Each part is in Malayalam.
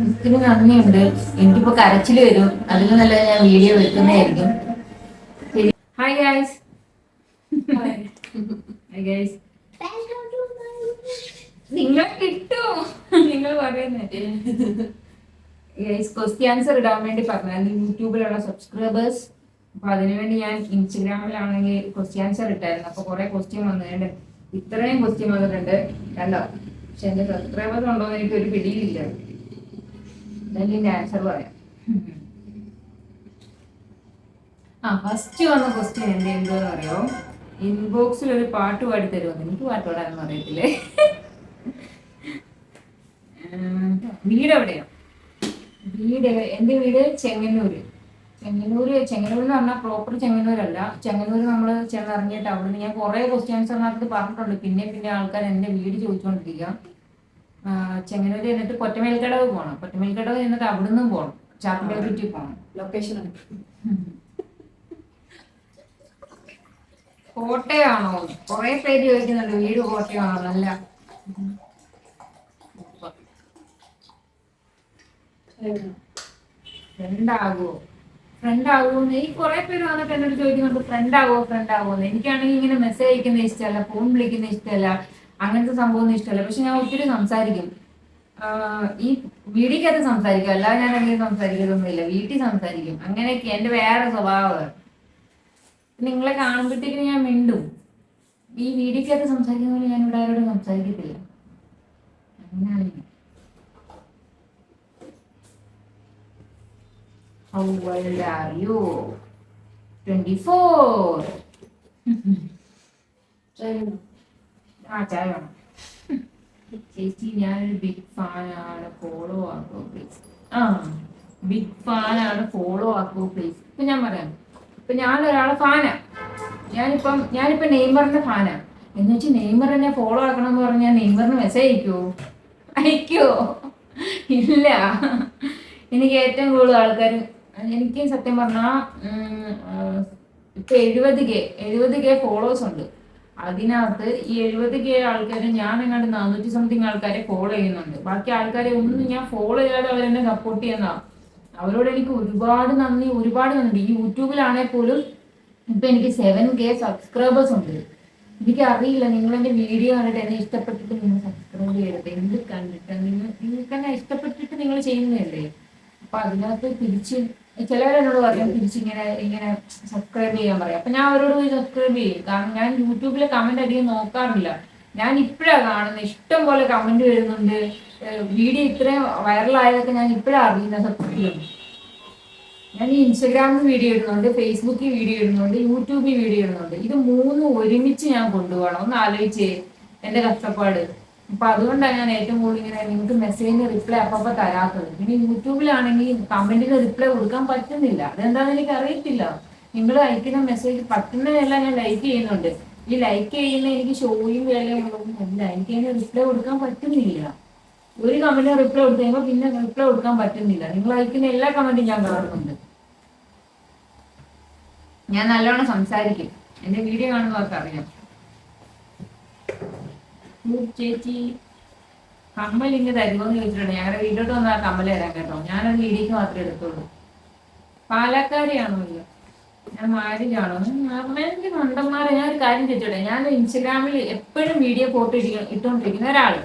ഒത്തിരി നന്ദിയുണ്ട്. എനിക്കിപ്പോ കരച്ചിൽ വരും. അതിന് നല്ല ഞാൻ വീഡിയോ വെക്കുന്നതായിരിക്കും. Hi guys. Hi guys. നിങ്ങൾ കിട്ടും, നിങ്ങൾ പറയുന്നത്. ഗൈസ് ക്വസ്റ്റ്യൻ ആൻസർ ഇടാൻ വേണ്ടി പറഞ്ഞായിരുന്നു യൂട്യൂബിലുള്ള സബ്സ്ക്രൈബേഴ്സ്. അപ്പൊ അതിനുവേണ്ടി ഞാൻ ഇൻസ്റ്റഗ്രാമിലാണെങ്കിൽ ക്വസ്റ്റ്യൻ ആൻസർ ഇട്ടായിരുന്നു. അപ്പൊ കുറെ ക്വസ്റ്റ്യൻ വന്നിട്ടുണ്ട്. ഇത്രയും ക്വസ്റ്റ്യൻ വന്നിട്ടുണ്ട് കണ്ടോ. പക്ഷെ എന്റെ സബ്സ്ക്രൈബേഴ്സ് ഉണ്ടോ എന്ന് എനിക്ക് ഒരു പിടിയിലില്ല. ഇതിന്റെ ആൻസർ പറയാം. ഫസ്റ്റ് വന്ന ക്വസ്റ്റ്യൻ എന്തോന്ന് അറിയോ? ഇൻബോക്സിൽ ഒരു പാട്ട് പാടി തരുമെന്ന്. എനിക്ക് പാട്ട് പാടാനൊന്നും അറിയത്തില്ലേ. വീട് എവിടെയോ? എന്റെ വീട് ചെങ്ങന്നൂര്. ചെങ്ങന്നൂര് എന്ന് പറഞ്ഞാൽ പ്രോപ്പർ ചെങ്ങന്നൂരല്ല. ചെങ്ങന്നൂര് നമ്മൾ ചെന്നിറങ്ങിയിട്ട് അവിടുന്ന് ഞാൻ കുറെ ക്വസ്റ്റ്യൻസിനകത്ത് പറഞ്ഞിട്ടുണ്ട്. പിന്നെ ആൾക്കാർ എന്റെ വീട് ചോദിച്ചുകൊണ്ടിരിക്കുക. ചെങ്ങന്നൂര് എന്നിട്ട് കൊറ്റമേൽക്കടവ് പോകണം. കൊറ്റമേൽക്കടവ് എന്നിട്ട് അവിടുന്ന് പോകണം. ചാപ്പിലെ ചുറ്റി പോകണം. ലൊക്കേഷൻ കോട്ടയാണോ? കുറെ പേര് ചോദിക്കുന്നുണ്ട് വീട് കോട്ടയാണോ. നല്ല ഫ്രണ്ട് ആകുമോ ഈ കുറെ പേര് വന്നിട്ട് എന്നോട് ചോദിക്കുന്നുണ്ട് ഫ്രണ്ട് ആകുമോന്ന്. എനിക്കാണെങ്കിൽ ഇങ്ങനെ മെസ്സേജ് അയക്കുന്ന ഇഷ്ടമല്ല, ഫോൺ വിളിക്കുന്ന ഇഷ്ടമല്ല, അങ്ങനത്തെ സംഭവമൊന്നും ഇഷ്ടമല്ല. പക്ഷെ ഞാൻ ഒത്തിരി സംസാരിക്കും. ഈ വീടിക്കകത്ത് സംസാരിക്കും, അല്ലാതെ ഞാൻ അങ്ങനെ സംസാരിക്കതൊന്നുമില്ല. വീട്ടിൽ സംസാരിക്കും. അങ്ങനെയൊക്കെ എന്റെ വേറെ സ്വഭാവമാണ്. നിങ്ങളെ കാണുമ്പോഴത്തേക്കും ഞാൻ മിണ്ടും. ഈ വീടിക്കകത്ത് സംസാരിക്കുന്ന പോലെ ഞാൻ ഇവിടെ ആരോടും സംസാരിക്കത്തില്ല. അങ്ങനെയാണ്. How old are you? 24. ചായ വേണം. ചേച്ചി ഞാനൊരു ബിഗ് ഫാനാണ്, ഫോളോ ആക്കോ പ്ലീസ്. ബിഗ് ഫാനാണ്, ഫോളോ ആക്കോ പ്ലീസ്. ഇപ്പൊ ഞാൻ പറയാം. ഇപ്പൊ ഞാനൊരാളെ ഫാനാ. ഞാനിപ്പോ നെയ്മറിന്റെ ഫാനാ. എന്ന് വെച്ചാൽ നെയ്മറിനെ ഫോളോ ആക്കണം എന്ന് പറഞ്ഞാൽ നെയ്മറിന് മെസ്സേജ് അയക്കോ? ഇല്ല. എനിക്ക് ഏറ്റവും കൂടുതൽ ആൾക്കാർ, എനിക്ക് സത്യം പറഞ്ഞാൽ ഇപ്പൊ 70K ഫോളോവേഴ്സ് ഉണ്ട്. അതിനകത്ത് ഈ 70K ആൾക്കാർ ഞാൻ എങ്ങാണ്ട് 400 സംതിങ് ആൾക്കാരെ ഫോളോ ചെയ്യുന്നുണ്ട്. ബാക്കി ആൾക്കാരെ ഒന്നും ഞാൻ ഫോളോ ചെയ്യാതെ അവരെന്നെ സപ്പോർട്ട് ചെയ്യുന്ന. അവരോട് എനിക്ക് ഒരുപാട് നന്ദി. ഈ യൂട്യൂബിലാണെങ്കിൽ പോലും ഇപ്പൊ എനിക്ക് 7K സബ്സ്ക്രൈബേഴ്സ് ഉണ്ട്. എനിക്ക് അറിയില്ല, നിങ്ങൾ എന്റെ വീഡിയോ കണ്ടിട്ട് എന്നെ ഇഷ്ടപ്പെട്ടിട്ട് നിങ്ങൾ സബ്സ്ക്രൈബ് ചെയ്യരുത്. എന്ത് കണ്ടിട്ട് നിങ്ങൾക്ക് എന്നെ ഇഷ്ടപ്പെട്ടിട്ട് നിങ്ങൾ ചെയ്യുന്നതല്ലേ. അപ്പൊ അതിനകത്ത് തിരിച്ച് ചിലവരെന്നോട് പറയും ഇങ്ങനെ സബ്സ്ക്രൈബ് ചെയ്യാൻ പറയാം. അപ്പൊ ഞാൻ അവരോട് പോയി സബ്സ്ക്രൈബ് ചെയ്യും. കാരണം ഞാൻ യൂട്യൂബിലെ കമന്റ് അധികം നോക്കാറില്ല. ഞാൻ ഇപ്പോഴാണ് കാണുന്നത്. ഇഷ്ടം പോലെ കമന്റ് വരുന്നുണ്ട്. വീഡിയോ ഇത്രയും വൈറലായതൊക്കെ ഞാൻ ഇപ്പോഴാണ് അറിയുന്നത്. സത്യം ഞാൻ ഈ ഇൻസ്റ്റഗ്രാമിൽ വീഡിയോ ഇടുന്നുണ്ട്, ഫേസ്ബുക്കിൽ വീഡിയോ ഇടുന്നുണ്ട്, യൂട്യൂബിൽ വീഡിയോ ഇടുന്നുണ്ട്. ഇത് മൂന്നും ഒരുമിച്ച് ഞാൻ കൊണ്ടുപോകണം. ഒന്ന് ആലോചിച്ചേ എന്റെ കഷ്ടപ്പാട്. അപ്പൊ അതുകൊണ്ടാണ് ഞാൻ ഏറ്റവും കൂടുതൽ ഇങ്ങനെ നിങ്ങൾക്ക് മെസ്സേജിന് റിപ്ലൈ അപ്പൊ തരാത്തത്. പിന്നെ യൂട്യൂബിലാണെങ്കിൽ കമന്റിന് റിപ്ലൈ കൊടുക്കാൻ പറ്റുന്നില്ല. അതെന്താണെന്ന് എനിക്ക് അറിയത്തില്ല. നിങ്ങൾ അയക്കുന്ന മെസ്സേജ് പറ്റുന്നതെല്ലാം ഞാൻ ലൈക്ക് ചെയ്യുന്നുണ്ട്. ഈ ലൈക്ക് ചെയ്യുന്ന എനിക്ക് ഷോയും വിലയും ഒന്നുമില്ല. എനിക്ക് അതിന് റിപ്ലൈ കൊടുക്കാൻ പറ്റുന്നില്ല. ഒരു കമന്റിന് റിപ്ലൈ കൊടുത്തു കഴിയുമ്പോൾ പിന്നെ റിപ്ലൈ കൊടുക്കാൻ പറ്റുന്നില്ല. നിങ്ങൾ അയക്കുന്ന എല്ലാ കമന്റും ഞാൻ കാണുന്നുണ്ട്. ഞാൻ നല്ലോണം സംസാരിക്കും. എന്റെ വീഡിയോ കാണുന്നവർക്ക് അറിയാം. ചേച്ചി കമ്മലിന്റെ തരുമോന്ന് ചോദിച്ചിട്ടുണ്ട്. ഞങ്ങളുടെ വീട്ടിലോട്ട് വന്നാൽ കമ്മൽ തരാൻ കേട്ടോ. ഞാനത് വീഡിയോക്ക് മാത്രമേ എടുത്തുള്ളൂ. പാലക്കാരിയാണോ? ഇല്ല, ഞാൻ മാരേജ് ആണോ? എനിക്ക് മണ്ടന്മാരെ. ഞാൻ ഒരു കാര്യം ചോദിച്ചോട്ടെ. ഞാൻ ഇൻസ്റ്റഗ്രാമിൽ എപ്പോഴും വീഡിയോ ഫോട്ടോ ഇട്ടുകൊണ്ടിരിക്കുന്ന ഒരാള്.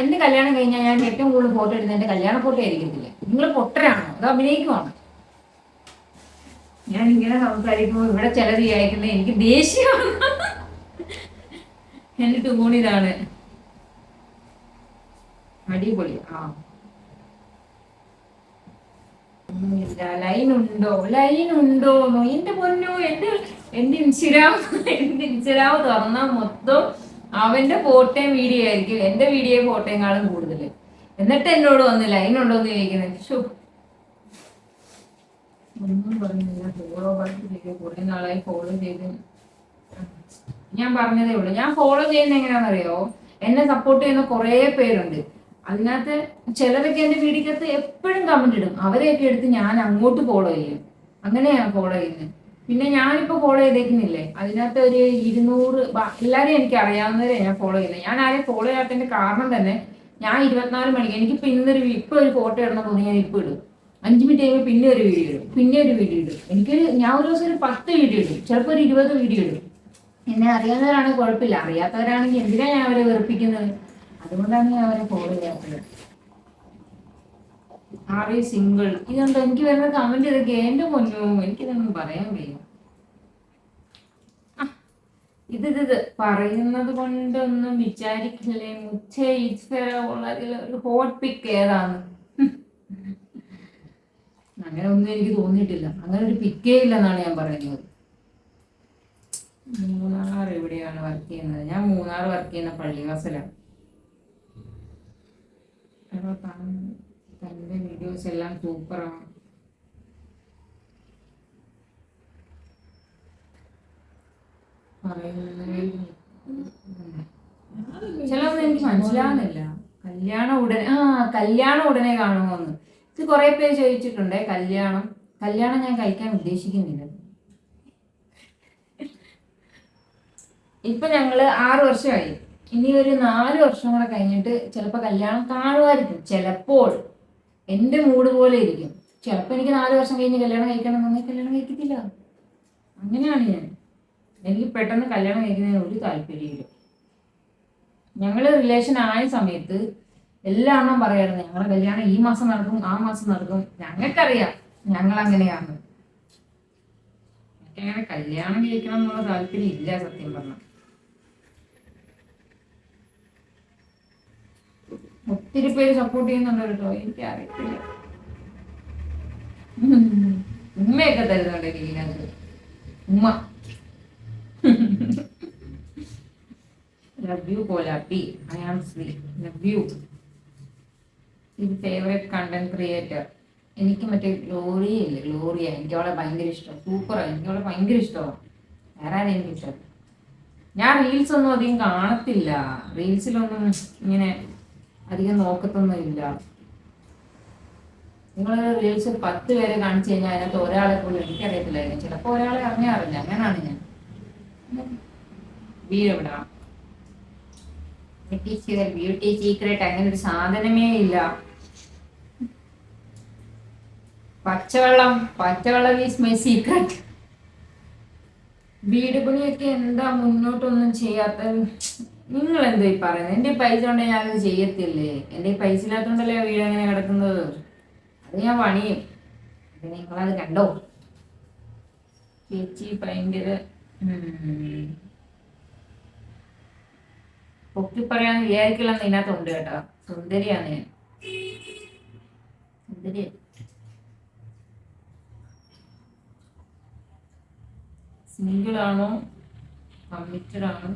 എന്റെ കല്യാണം കഴിഞ്ഞാൽ ഞാൻ ഏറ്റവും കൂടുതൽ ഫോട്ടോ എടുക്കുന്നത് എന്റെ കല്യാണ ഫോട്ടോ ആയിരിക്കത്തില്ല. നിങ്ങൾ പൊട്ടരാണോ അതോ അഭിനയിക്കുവാണോ? ഞാൻ ഇങ്ങനെ സംസാരിക്കുമ്പോൾ ഇവിടെ ചിലത് വിചാരിക്കുന്നത് എനിക്ക് ദേഷ്യമാണ്. എന്റെ ടൂൺ ഇതാണ്. അടിപൊളി. ലൈൻ ഉണ്ടോന്നോ എന്റെ പൊന്നോ. എന്റെ ഇൻസ്റ്റഗ്രാം തുറന്നാൽ മൊത്തം അവന്റെ ഫോട്ടോയും വീഡിയോ ആയിരിക്കും. എന്റെ വീഡിയോ ഫോട്ടോയെക്കാളും കൂടുതൽ. എന്നിട്ട് എന്നോട് വന്ന് ലൈൻ ഉണ്ടോന്ന് ചോദിക്കുന്നത്. ഒന്നും പറഞ്ഞില്ല. കുറെ നാളായി ഫോളോ ചെയ്ത്. ഞാൻ പറഞ്ഞതേ ഉള്ളൂ. ഞാൻ ഫോളോ ചെയ്യുന്ന എങ്ങനെയാണെന്നറിയോ? എന്നെ സപ്പോർട്ട് ചെയ്യുന്ന കുറെ പേരുണ്ട്. അതിനകത്ത് ചിലരൊക്കെ എന്റെ വീഡിയോക്കകത്ത് എപ്പോഴും കമന്റ് ഇടും. അവരെയൊക്കെ എടുത്ത് ഞാൻ അങ്ങോട്ട് ഫോളോ ചെയ്യും. അങ്ങനെയാണ് ഫോളോ ചെയ്യുന്നത്. പിന്നെ ഞാനിപ്പോ ഫോളോ ചെയ്തേക്കുന്നില്ലേ, അതിനകത്ത് ഒരു 200 എല്ലാരെയും എനിക്ക് അറിയാവുന്നവരെ ഞാൻ ഫോളോ ചെയ്യുന്നത്. ഞാൻ ആരെയും ഫോളോ ചെയ്യാത്തതിന്റെ കാരണം തന്നെ ഞാൻ 24 മണിക്ക് എനിക്കിപ്പോ ഇപ്പൊ ഒരു ഫോട്ടോ ഇടണം തോന്നി ഞാൻ ഇപ്പൊ ഇടും. 5 മിനിറ്റ് കഴിയുമ്പോൾ പിന്നെ ഒരു വീഡിയോ ഇടും, പിന്നെ ഒരു വീഡിയോ ഇടും. ഞാൻ ഒരു ദിവസം ഒരു 10 വീഡിയോ ഇടും, ചിലപ്പോൾ ഒരു 20 വീഡിയോ ഇടും. എന്നെ അറിയാവുന്നവരാണെങ്കിൽ കുഴപ്പമില്ല, അറിയാത്തവരാണെങ്കിൽ എന്തിനാ ഞാൻ അവരെ വെറുപ്പിക്കുന്നത്? അതുകൊണ്ടാണ് ഞാൻ അവരെ ഫോളോ ചെയ്യാത്തത്. Are you single? ഇതെന്താ എനിക്ക് വരുന്ന കമന്റ് ഇതൊക്കെ? എന്റെ പൊന്നോ, എനിക്കിതൊന്നും പറയാൻ വയ്യ. ഇത് പറയുന്നത് കൊണ്ടൊന്നും വിചാരിക്കില്ലേ മുച്ചേ ഒരു ഹോട്ട് പിക്ക് ഏതാണ്? അങ്ങനെ ഒന്നും എനിക്ക് തോന്നിയിട്ടില്ല, അങ്ങനെ ഒരു പിക്കേ ഇല്ലെന്നാണ് ഞാൻ പറയുന്നത്. മൂന്നാർ എവിടെയാണ് വർക്ക് ചെയ്യുന്നത്? ഞാൻ മൂന്നാർ വർക്ക് ചെയ്യുന്ന പള്ളിവാസലാണ്. തന്റെ വീഡിയോസ് എല്ലാം സൂപ്പറാണ്. ചിലതൊന്നും എനിക്ക് മനസ്സിലാവുന്നില്ല. കല്യാണം ഉടനെ കാണുമോന്ന് ഇത് കുറെ പേര് ചോദിച്ചിട്ടുണ്ടേ. കല്യാണം ഞാൻ കഴിക്കാൻ ഉദ്ദേശിക്കുന്നില്ല. ഇപ്പൊ ഞങ്ങള് 6 വർഷമായി. ഇനി ഒരു 4 വർഷം കൂടെ കഴിഞ്ഞിട്ട് ചിലപ്പോ കല്യാണം കാണുമായിരിക്കും. ചിലപ്പോൾ എന്റെ മൂഡ് പോലെ ഇരിക്കും. ചിലപ്പോ എനിക്ക് 4 വർഷം കഴിഞ്ഞ് കല്യാണം കഴിക്കണം എന്നുണ്ടെങ്കിൽ കല്യാണം കഴിക്കത്തില്ല. അങ്ങനെയാണ് ഞാൻ. എനിക്ക് പെട്ടെന്ന് കല്യാണം കഴിക്കുന്നതിന് ഒരു താല്പര്യമില്ല. ഞങ്ങള് റിലേഷൻ ആയ സമയത്ത് എല്ലാം പറയായിരുന്നു ഞങ്ങളുടെ കല്യാണം ഈ മാസം നടക്കും, ആ മാസം നടക്കും. ഞങ്ങൾക്കറിയാം ഞങ്ങൾ അങ്ങനെയാണ്. എനിക്കങ്ങനെ കല്യാണം കഴിക്കണം എന്നുള്ള താല്പര്യം ഇല്ല സത്യം പറഞ്ഞ. ഒത്തിരി പേര് സപ്പോർട്ട് ചെയ്യുന്നുണ്ട് കേട്ടോ, എനിക്കറിയത്തില്ല. ഉമ്മയൊക്കെ തരുന്നുണ്ട് ഇതിനകത്ത്. ഉമ്മ love you Kolappi, I am Sree, love you. ഇത് ഫേവറേറ്റ് കണ്ടന്റ് ക്രിയേറ്റർ എനിക്ക് മറ്റേ ഗ്ലോറിയ, എനിക്ക് അവളെ ഭയങ്കര ഇഷ്ടം. സൂപ്പറാണ്, എനിക്ക് അവളെ ഭയങ്കര ഇഷ്ടമാണ്. വേറെ ആരെയും എനിക്ക് ഇഷ്ടം. ഞാൻ റീൽസ് ഒന്നും അധികം കാണത്തില്ല, റീൽസിലൊന്നും ഇങ്ങനെ അധികം നോക്കത്തൊന്നും ഇല്ല. നിങ്ങൾ റീൽസ് 10 പേരെ കാണിച്ചു കഴിഞ്ഞാൽ അതിനകത്ത് ഒരാളെ പോലും എനിക്കറിയത്തില്ലായിരുന്നു. ചിലപ്പോൾ ഒരാളെ അറിഞ്ഞാറില്ല. അങ്ങനെയാണ് ഞാൻ. വീടെവിടാ ബ്യൂട്ടി സീക്രട്ട് അങ്ങനെ ഒരു സാധനമേ ഇല്ല. പച്ചവെള്ളം ഈസ് മൈ സീക്രട്ട്. വീട് പണിയൊക്കെ എന്താ മുന്നോട്ടൊന്നും ചെയ്യാത്ത? നിങ്ങൾ എന്താ ഈ പറയുന്നത്? എന്റെ പൈസ ഉണ്ടെങ്കിൽ ഞാനത് ചെയ്യത്തില്ലേ? എന്റെ പൈസ ഇല്ലാത്തോണ്ടല്ലേ ആ വീട് അങ്ങനെ കിടക്കുന്നത്. അത് ഞാൻ പണിയും. നിങ്ങളത് കണ്ടോ? ചേച്ചി ഭയങ്കര പൊക്കി പറയാന്ന് വിചാരിക്കില്ലെന്ന് ഇതിനകത്തുണ്ട് കേട്ടോ. സുന്ദരിയാണ് ഞാൻ, സുന്ദരി. സിംഗിൾ ആണോ കമ്മിറ്റഡ് ആണോ?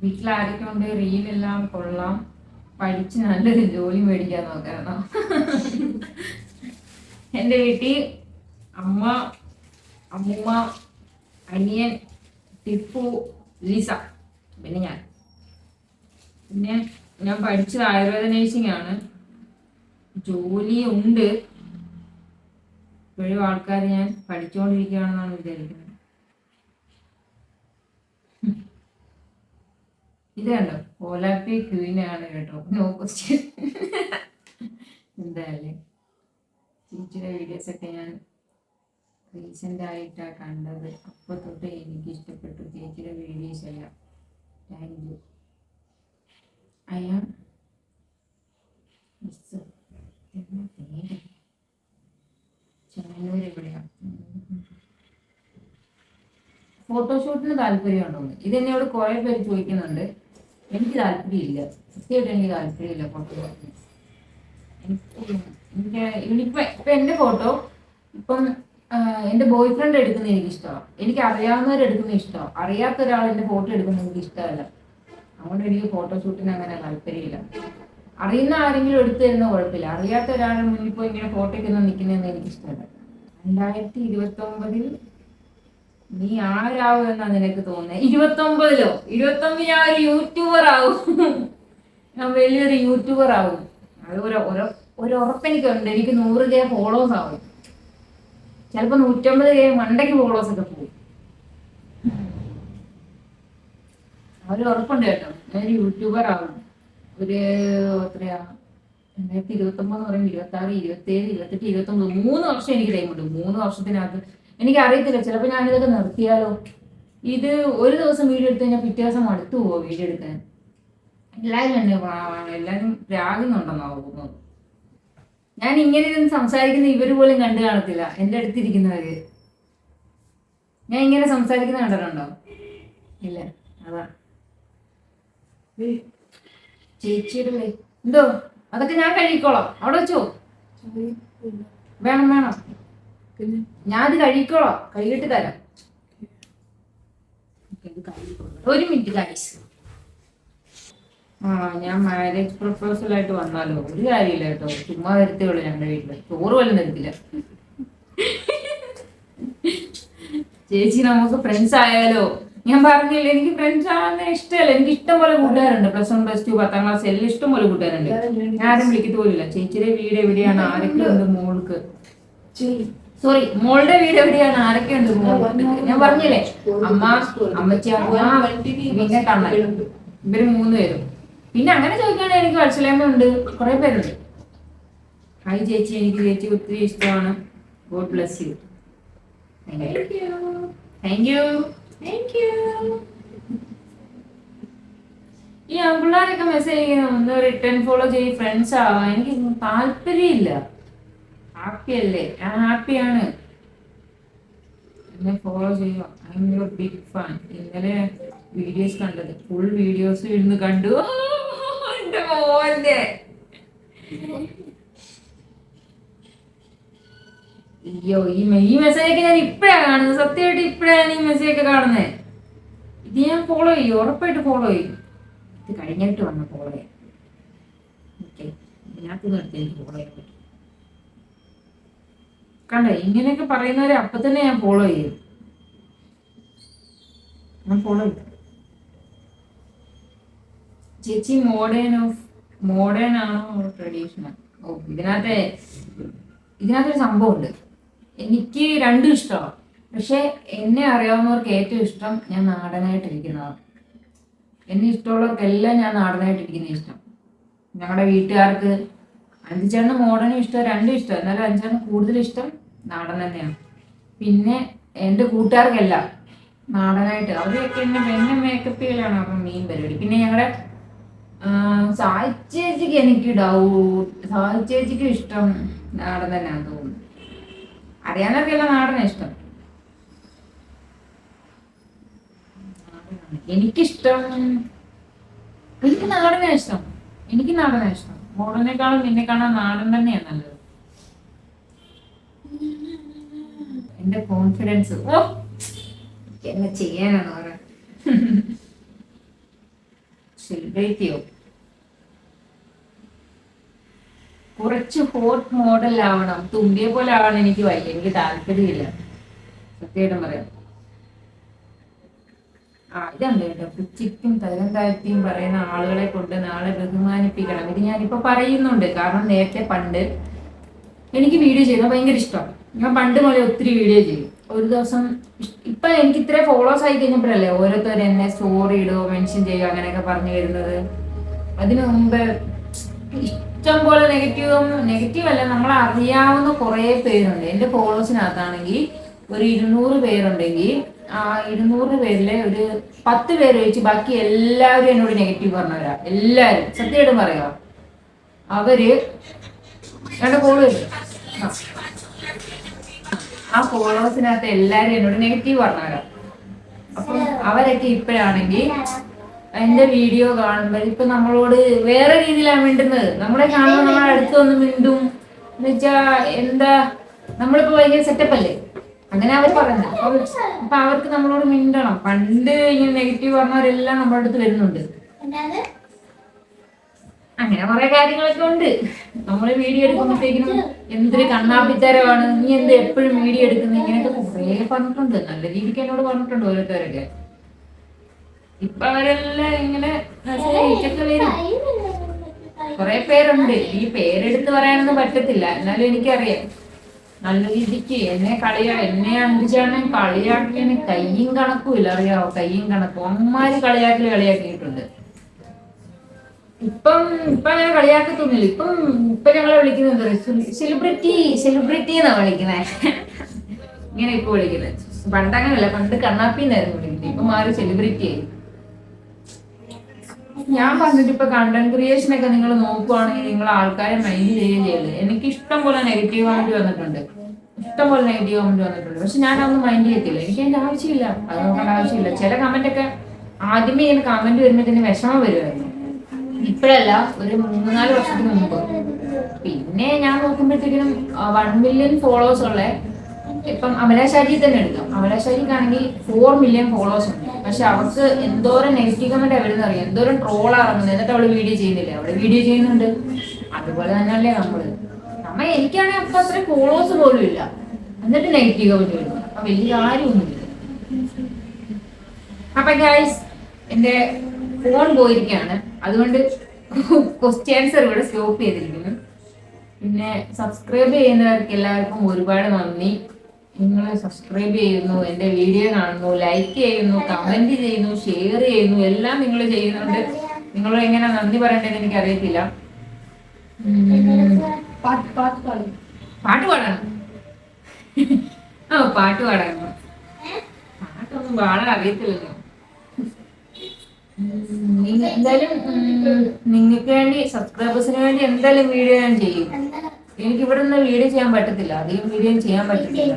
വീട്ടിൽ ആരൊക്കെ ഉണ്ട്? റീലെല്ലാം കൊള്ളാം, പഠിച്ച് നല്ലൊരു ജോലി മേടിക്കാൻ നോക്കണം. എൻ്റെ വീട്ടിൽ അമ്മ, അമ്മൂമ്മ, അനിയൻ, ടിപ്പു, ലിസ, പിന്നെ ഞാൻ പഠിച്ചത് ആയുർവേദ നഴ്സിംഗ് ആണ്. ജോലി ഉണ്ട്, ഇപ്പോഴും ആൾക്കാർ ഞാൻ പഠിച്ചുകൊണ്ടിരിക്കുകയാണെന്നാണ് വിചാരിക്കുന്നത്. ഇത് കണ്ടോ, കോലാപ്പി ക്വീനാണ് കേട്ടോ. No question. എന്തായാലും ചേച്ചിയുടെ വീഡിയോസൊക്കെ ഞാൻ റീസെൻ്റ് ആയിട്ടാണ് കണ്ടത്. അപ്പോൾ തൊട്ട് എനിക്ക് ഇഷ്ടപ്പെട്ടു ചേച്ചിയുടെ വീഡിയോസ് എല്ലാം. Thank you. I am Chengannur എവിടെയാണ്? ഫോട്ടോഷൂട്ടിന് താല്പര്യമുണ്ടോ? ഇതെന്നോട് കുറെ പേര് ചോദിക്കുന്നുണ്ട്. എനിക്ക് താല്പര്യമില്ല, സത്യമായിട്ട് എനിക്ക് താല്പര്യമില്ല ഫോട്ടോഷൂട്ടിന്. ഇപ്പൊ എന്റെ ഫോട്ടോ ഇപ്പം എന്റെ ബോയ് ഫ്രണ്ട് എടുക്കുന്ന എനിക്ക് ഇഷ്ടമാണ്, എനിക്ക് അറിയാവുന്നവരെടുക്കുന്ന ഇഷ്ടമാണ്. അറിയാത്ത ഒരാൾ എന്റെ ഫോട്ടോ എടുക്കുന്നത് എനിക്ക് ഇഷ്ടമല്ല. അതുകൊണ്ട് എനിക്ക് ഫോട്ടോഷൂട്ടിന് അങ്ങനെ താല്പര്യമില്ല. അറിയുന്ന ആരെങ്കിലും എടുത്തു തരുന്ന കുഴപ്പമില്ല, അറിയാത്ത ഒരാളുടെ മുന്നിൽ പോയി ഇങ്ങനെ ഫോട്ടോയ്ക്കൊന്നും നിൽക്കുന്നതെന്ന് എനിക്ക് ഇഷ്ടമല്ല. 2029 നീ ആരാവും എന്നാ നിനക്ക് തോന്നുന്നത്? 29 ഞാൻ ഒരു യൂട്യൂബർ ആവും. ഞാൻ വലിയൊരു യൂട്യൂബർ ആവും. അത് ഒരു ഉറപ്പെനിക്കുണ്ട്. എനിക്ക് 100K ഫോളോവേഴ്സ് ആവും. ചിലപ്പോ 150K മണ്ടയ്ക്ക് ഫോളോവേഴ്സ് ഒക്കെ പോകും. അവര് ഉറപ്പുണ്ട് കേട്ടോ, ഞാനൊരു യൂട്യൂബർ ആവും. ഒരു എത്രയാ 2029 പറയുമ്പോൾ 26, 27, 28, 29, 3 വർഷം എനിക്ക് ടൈമുണ്ട്. 3 വർഷത്തിനകത്ത് എനിക്ക് അറിയത്തില്ല, ചിലപ്പോൾ ഞാനിതൊക്കെ നിർത്തിയാലോ. ഇത് ഒരു ദിവസം വീഡിയോ എടുത്ത് കഴിഞ്ഞാൽ പിറ്റേ ദിവസം അടുത്തു പോവോ വീഡിയോ എടുക്കാൻ. എല്ലാവരും എന്നെ എല്ലാവരും രാഗുന്നുണ്ടെന്നോ തോന്നുന്നത്. ഞാൻ ഇങ്ങനെ ഇരുന്ന് സംസാരിക്കുന്ന ഇവര് പോലും കണ്ടു കാണത്തില്ല, എൻ്റെ അടുത്തിരിക്കുന്നവര്. ഞാൻ ഇങ്ങനെ സംസാരിക്കുന്ന കണ്ടിട്ടുണ്ടോ? ഇല്ല. അതാ ചേച്ചിയുടെ എന്തോ അതൊക്കെ ഞാൻ കഴിക്കോളാം, അവിടെ വെച്ചോ. വേണം വേണം, ഞാൻ അത് കഴിക്കോളാം, കഴുകിട്ട് തരാം. ഒരു മിനിറ്റ് ഗൈസ്. ഞാൻ മാരേജ് പ്രൊപ്പോസൽ ആയിട്ട് വന്നാലോ? ഒരു കാര്യമില്ല കേട്ടോ, ചുമ്മാ വരുത്തേ ഉള്ളൂ. ഞങ്ങളുടെ വീട്ടില് ചോറ് പോലും തരത്തില്ല. ചേച്ചി നമുക്ക് ഫ്രണ്ട്സ് ആയാലോ? ഞാൻ പറഞ്ഞില്ല, എനിക്ക് ഫ്രണ്ട്സ് ആവുന്ന ഇഷ്ടമല്ല. എനിക്ക് ഇഷ്ടം പോലെ കൂട്ടുകാരുണ്ട്, പ്ലസ് 1, പ്ലസ് 2, 10ാം ക്ലാസ് എല്ലാം ഇഷ്ടം പോലെ കൂട്ടുകാരുണ്ട്. ഞാൻ ആരും വിളിക്കത്ത് പോലില്ല. ചേച്ചിയുടെ വീട് എവിടെയാണ്, ആരൊക്കെ ഉണ്ട് മോൾക്ക്, സോറി മോളുടെ വീട് എവിടെയാണ്, ആരൊക്കെ ഉണ്ട് മോൾക്ക്? ഞാൻ പറഞ്ഞില്ലേ, അമ്മ, അമ്മച്ചി, പിന്നെ കണ്ണൻ, ഇവര് 3 പേരും. പിന്നെ അങ്ങനെ ചോദിക്കുകയാണെങ്കിൽ എനിക്ക് വത്സലേമ്മ ഉണ്ട്, കുറെ പേരുണ്ട്. ഹായ് ചേച്ചി, എനിക്ക് ചേച്ചി ഒത്തിരി ഇഷ്ടമാണ്. God bless you. Thank you. ഈ ആൺപിള്ളേരൊക്കെ മെസ്സേജ് ചെയ്യുന്ന ഒന്ന് റിട്ടേൺ ഫോളോ ചെയ്ത് ഫ്രണ്ട്സ് ആവാൻ എനിക്ക് താല്പര്യമില്ല. ഹാപ്പി അല്ലേ? ഞാൻ ഹാപ്പിയാണ്. എന്നെ ഫോളോ ചെയ്യുക. I am your big fan. ഇന്നലെ വീഡിയോസ് കണ്ടത്, ഫുൾ വീഡിയോസ് ഇരുന്ന് കണ്ടു. എന്റെ മോന്റെ അയ്യോ, ഈ മെസ്സേജ് ഒക്കെ ഞാൻ ഇപ്പഴാണ് കാണുന്നത്. സത്യമായിട്ട് ഇപ്പഴാണ് ഈ മെസ്സേജ് ഒക്കെ കാണുന്നത്. ഇത് ഞാൻ ഫോളോ ചെയ്യും, ഉറപ്പായിട്ട് ഫോളോ ചെയ്യും. ഇത് കഴിഞ്ഞിട്ട് വന്ന് ഫോളോ ചെയ്യാം. ഓക്കെ, ഇതിനകത്ത് നിർത്തി എനിക്ക് ഫോളോ ചെയ്യാൻ പറ്റും. കണ്ടേ, ഇങ്ങനെയൊക്കെ പറയുന്നവരെ അപ്പൊ തന്നെ ഞാൻ ഫോളോ ചെയ്യും. ഞാൻ ഫോളോ ചെയ്യും. ചേച്ചി മോഡേൺ ആണോ ട്രഡീഷണൽ? ഓ, ഇതിനകത്തൊരു സംഭവമുണ്ട്. എനിക്ക് രണ്ടും ഇഷ്ടമാണ്. പക്ഷെ എന്നെ അറിയാവുന്നവർക്ക് ഏറ്റവും ഇഷ്ടം ഞാൻ നാടനായിട്ടിരിക്കുന്നതാണ്. എന്നെ ഇഷ്ടമുള്ളവർക്കെല്ലാം ഞാൻ നാടനായിട്ടിരിക്കുന്ന ഇഷ്ടം. ഞങ്ങളുടെ വീട്ടുകാർക്ക് അഞ്ചേണ്ണ മോഡേണും ഇഷ്ടം, രണ്ടും ഇഷ്ടം. എന്നാലും അഞ്ചേണ്ണ കൂടുതൽ ഇഷ്ടം നാടൻ തന്നെയാണ്. പിന്നെ എൻ്റെ കൂട്ടുകാർക്കെല്ലാം നാടനായിട്ട്, അവരൊക്കെ എന്നെ മേക്കപ്പ് ചെയ്യലാണ് അപ്പം മെയിൻ പരിപാടി. പിന്നെ ഞങ്ങളുടെ സാഹിച്ചേച്ചിക്ക് എനിക്ക് സാഹിച്ചേച്ചിക്ക് ഇഷ്ടം നാടൻ തന്നെയാണെന്ന് തോന്നുന്നു. അറിയാവുന്നവർക്കെല്ലാം നാടനാണ് ഇഷ്ടം. എനിക്കിഷ്ടം, എനിക്ക് നാടനാ ഇഷ്ടം. മോഡലിനേക്കാളും നിന്നെ കാണാൻ നാടൻ തന്നെയാണ് നല്ലത്. എന്റെ കോൺഫിഡൻസ് എന്നെ ചെയ്യാനാണ് ഓരോ സെലിബ്രേറ്റ് ചെയ്യോ. കുറച്ച് ഹോട്ട് മോഡൽ ആവണം, തുമ്പിയെ പോലെ ആവണം. എനിക്ക് വയ്യ, എനിക്ക് താല്പര്യമില്ല, സത്യമായിട്ടും പറയാം. ഇതുണ്ട് കേട്ടോ, പിച്ചിക്കും തരം താഴ്ത്തിയും പറയുന്ന ആളുകളെ കൊണ്ട് നാളെ ബഹുമാനിപ്പിക്കണം. ഇത് ഞാനിപ്പോ പറയുന്നുണ്ട്, കാരണം നേരത്തെ പണ്ട് എനിക്ക് വീഡിയോ ചെയ്യുന്നത് ഭയങ്കര ഇഷ്ടമാണ്. ഞാൻ പണ്ട് മുതലേ ഒത്തിരി വീഡിയോ ചെയ്യും. ഒരു ദിവസം ഇപ്പൊ എനിക്ക് ഇത്ര ഫോളോവേഴ്സ് ആയി കഴിഞ്ഞപ്പോഴല്ലേ ഓരോരുത്തർ എന്നെ സ്റ്റോറി ഇടുകയോ മെൻഷൻ ചെയ്യുകയോ അങ്ങനെയൊക്കെ പറഞ്ഞു വരുന്നത്. അതിനു മുമ്പ് ഇഷ്ടം പോലെ നെഗറ്റീവ് അല്ല, നമ്മളെ അറിയാവുന്ന കുറെ പേരുണ്ട്. എന്റെ ഫോളോവേഴ്സിനകത്താണെങ്കിൽ ഒരു 200 പേരുണ്ടെങ്കിൽ ആ 200 പേരിലെ ഒരു 10 പേര് വെച്ച് ബാക്കി എല്ലാവരും എന്നോട് നെഗറ്റീവ് പറഞ്ഞവരാ. എല്ലാരും സത്യമായിട്ടും പറയാ. അവര് എന്റെ ഫോളോ ആ ഫോളോവേഴ്സിനകത്ത് എല്ലാരും എന്നോട് നെഗറ്റീവ് പറഞ്ഞവരാ. അപ്പം അവരൊക്കെ ഇപ്പോഴാണെങ്കിൽ എന്റെ വീഡിയോ കാണുമ്പോൾ ഇപ്പൊ നമ്മളോട് വേറെ രീതിയിലാണ് മിണ്ടുന്നത്. നമ്മളെ കാണുമ്പോൾ നമ്മളെ അടുത്ത് വന്ന് മിണ്ടും എന്നുവെച്ചാ എന്താ, നമ്മളിപ്പോ ഭയങ്കര സെറ്റപ്പ് അല്ലേ, അങ്ങനെ അവർ പറയുന്നത്. അപ്പൊ അവർക്ക് നമ്മളോട് മിണ്ടണം. പണ്ട് ഇങ്ങനെ നെഗറ്റീവ് പറഞ്ഞവരെല്ലാം നമ്മുടെ അടുത്ത് വരുന്നുണ്ട്. അങ്ങനെ കുറെ കാര്യങ്ങളൊക്കെ ഉണ്ട്. നമ്മള് വീഡിയോ എടുക്കുമ്പോഴത്തേക്കിനും എന്തൊരു കണ്ണാപ്പിത്തരമാണ്, നീ എന്ത് എപ്പോഴും വീഡിയോ എടുക്കുന്നത്, ഇങ്ങനെയൊക്കെ കുറെ പറഞ്ഞിട്ടുണ്ട്. നല്ല രീതിക്ക് എന്നോട് പറഞ്ഞിട്ടുണ്ട് ഓരോരുത്തരൊക്കെ. ഇപ്പൊ അവരെല്ലാം ഇങ്ങനെ കുറെ പേരുണ്ട്. ഈ പേരെടുത്ത് പറയാനൊന്നും പറ്റത്തില്ല, എന്നാലും എനിക്കറിയാം. നല്ല രീതിക്ക് എന്നെ അഞ്ചാണ് കളിയാക്കിയതിന് കയ്യും കണക്കും ഇല്ല, അറിയാവോ? കയ്യും കണക്കും അമ്മാര് കളിയാക്കിയിട്ടുണ്ട്. ഇപ്പം ഞാൻ കളിയാക്കത്തൊന്നുമില്ല. ഇപ്പൊ ഞങ്ങളെ വിളിക്കുന്നത് സെലിബ്രിറ്റി എന്നാ വിളിക്കുന്നത്. ഇങ്ങനെ ഇപ്പൊ വിളിക്കുന്നത്. പണ്ടങ്ങനല്ല, പണ്ട് കണ്ണാപ്പിന്നായിരുന്നു വിളിക്കുന്നത്. ഇപ്പൊ മാറി സെലിബ്രിറ്റി ആയി. ഞാൻ പറഞ്ഞിട്ട് ഇപ്പൊ കണ്ടന്റ് ക്രിയേഷൻ ഒക്കെ നിങ്ങൾ നോക്കുവാണെങ്കിൽ നിങ്ങൾ ആൾക്കാരെ മൈൻഡ് ചെയ്യുകയും ചെയ്യരുത്. എനിക്ക് ഇഷ്ടം പോലെ നെഗറ്റീവ് കമന്റ് വന്നിട്ടുണ്ട്, പക്ഷെ ഞാൻ അതൊന്നും മൈൻഡ് ചെയ്യത്തില്ല. എനിക്ക് അതിന്റെ ആവശ്യമില്ല, അത് നോക്കേണ്ട ആവശ്യമില്ല. ചില കമന്റ് ഒക്കെ ആദ്യമേ ഇങ്ങനെ കമന്റ് വരുമ്പോഴത്തേന് വിഷമം വരുമായിരുന്നു. ഇപ്പോഴല്ല, ഒരു 3-4 വർഷത്തിന് മുമ്പ്. പിന്നെ ഞാൻ നോക്കുമ്പോഴത്തേക്കിനും 1 മില്യൺ ഫോളോവേഴ്സ് ഉള്ള, ഇപ്പം അമലാശാരി തന്നെ എടുക്കാം. അമലാശാരിക്കാണെങ്കിൽ 4 മില്യൺ ഫോളോവേഴ്സ് ഉണ്ട്. പക്ഷെ അവർക്ക് എന്തോരം നെഗറ്റീവ് കമന്റ് വരുന്നത് അറിയാം, എന്തോരം ട്രോൾ ഇറങ്ങുന്നത്. എന്നിട്ട് അവള് വീഡിയോ ചെയ്യുന്നില്ല, അവള് വീഡിയോ ചെയ്യുന്നുണ്ട്. അതുപോലെ തന്നെയല്ലേ എനിക്കാണെങ്കിൽ അപ്പൊ അത്രയും ഫോളോവേഴ്സ് പോലും ഇല്ല, എന്നിട്ട് നെഗറ്റീവ് കമന്റ് വരുന്നു. അപ്പൊ വലിയ കാര്യമൊന്നുമില്ല. അപ്പൊ ഗൈസ്, എന്റെ ഫോൺ പോയിരിക്കുകയാണ്, അതുകൊണ്ട് ക്വസ്റ്റ്യൻ ആൻസർ ഇവിടെ സ്റ്റോപ്പ് ചെയ്തിരിക്കുന്നു. പിന്നെ സബ്സ്ക്രൈബ് ചെയ്യുന്നവർക്ക് എല്ലാവർക്കും ഒരുപാട് നന്ദി. നിങ്ങൾ സബ്സ്ക്രൈബ് ചെയ്യുന്നു, എൻ്റെ വീഡിയോ കാണുന്നു, ലൈക്ക് ചെയ്യുന്നു, കമന്റ് ചെയ്യുന്നു, ഷെയർ ചെയ്യുന്നു, എല്ലാം നിങ്ങൾ ചെയ്യുന്നുണ്ട്. നിങ്ങളോട് എങ്ങനെ നന്ദി പറയേണ്ടതെന്ന് എനിക്ക് അറിയത്തില്ല. പാട്ട് പാടണം. പാട്ട് പാടാനോ? പാട്ടൊന്നും പാടാൻ അറിയത്തില്ലല്ലോ. എന്തായാലും നിങ്ങൾക്ക് വേണ്ടി, സബ്സ്ക്രൈബേഴ്സിന് വേണ്ടി എന്തായാലും വീഡിയോ ഞാൻ ചെയ്യും. എനിക്ക് ഇവിടെ നിന്ന് വീഡിയോ ചെയ്യാൻ പറ്റത്തില്ല, അധികം വീഡിയോ ചെയ്യാൻ പറ്റത്തില്ല.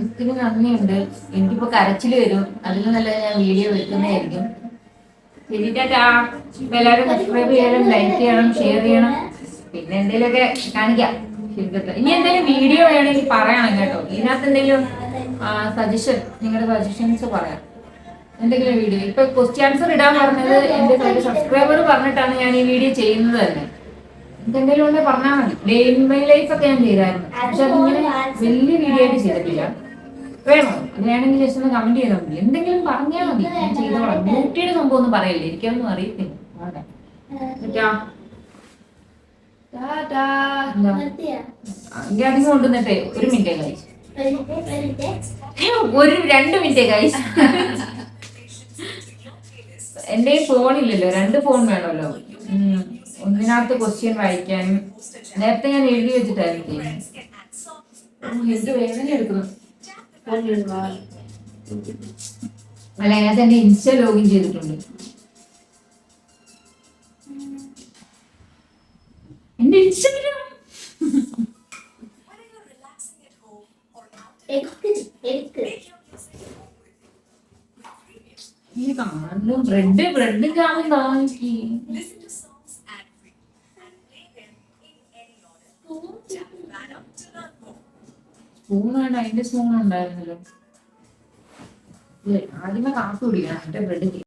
ഒത്തിരി നന്ദിയുണ്ട്. എനിക്കിപ്പോ കരച്ചില് വരും, അതിന് നല്ല ഞാൻ വീഡിയോ വെക്കുന്നതായിരിക്കും. ശരി, ടാറ്റാ. എല്ലാവരും സബ്സ്ക്രൈബ് ചെയ്യണം, ലൈക്ക് ചെയ്യണം, ഷെയർ ചെയ്യണം. പിന്നെ എന്തെങ്കിലുമൊക്കെ കാണിക്കാം. ഇനി എന്തെങ്കിലും വീഡിയോ വേണമെങ്കിൽ പറയണം കേട്ടോ. ഇതിനകത്ത് എന്തെങ്കിലും സജഷൻ, നിങ്ങളുടെ സജഷൻസ് പറയാം. എന്തെങ്കിലും വീഡിയോ, ഇപ്പൊ ക്വസ്റ്റ്യൻ ആൻസർ ഇടാൻ പറഞ്ഞത് എന്റെ സബ്സ്ക്രൈബർ പറഞ്ഞിട്ടാണ് ഞാൻ ഈ വീഡിയോ ചെയ്യുന്നത് തന്നെ. എന്തെങ്കിലും ഉണ്ടെങ്കിൽ പറഞ്ഞാൽ മതി. ഡേ ഇൻ മൈ ലൈഫ് ഒക്കെ ഞാൻ ചെയ്തായിരുന്നു, പക്ഷെ അതിങ്ങനെ വലിയ വീഡിയോ ആയിട്ട് ചെയ്തിട്ടില്ല. വേണോ? അങ്ങനെയാണെങ്കിൽ ജസ്റ്റ് ഒന്ന് കമന്റ് ചെയ്താൽ മതി. എന്തെങ്കിലും പറഞ്ഞാൽ മതി, ഞാൻ ചെയ്തോളാം. ബ്യൂട്ടിയുടെ സംഭവം ഒന്നും പറയില്ലേ, എനിക്കൊന്നും അറിയത്തില്ല. അധികം കൊണ്ടുവന്നിട്ടേ 1 മിനിറ്റ് കഴിച്ചു, 2 മിനിറ്റ് കഴിച്ചു. എന്റെ ഫോണില്ലല്ലോ, 2 ഫോൺ വേണമല്ലോ. ഒന്നിനകത്ത് ക്വസ്റ്റ്യൻ വായിക്കാനും. നേരത്തെ ഞാൻ എഴുതി വെച്ചിട്ടായിരുന്നു. എന്ത് വേദന എടുക്കുന്നു. അല്ല, അതിനകത്ത് എന്റെ ഇൻസ്റ്റ ലോഗിൻ ചെയ്തിട്ടുണ്ട്. എന്റെ ഇൻസ്റ്റഗ്രാം ബ്രെഡ് കാണും താങ്കി. സ്പൂൺ വേണ്ട, അതിന്റെ സ്പൂൺ ഉണ്ടായിരുന്നല്ലോ. ആദ്യമേ കാപ്പി കുടിക്കണം, എന്നിട്ട് ബ്രെഡ്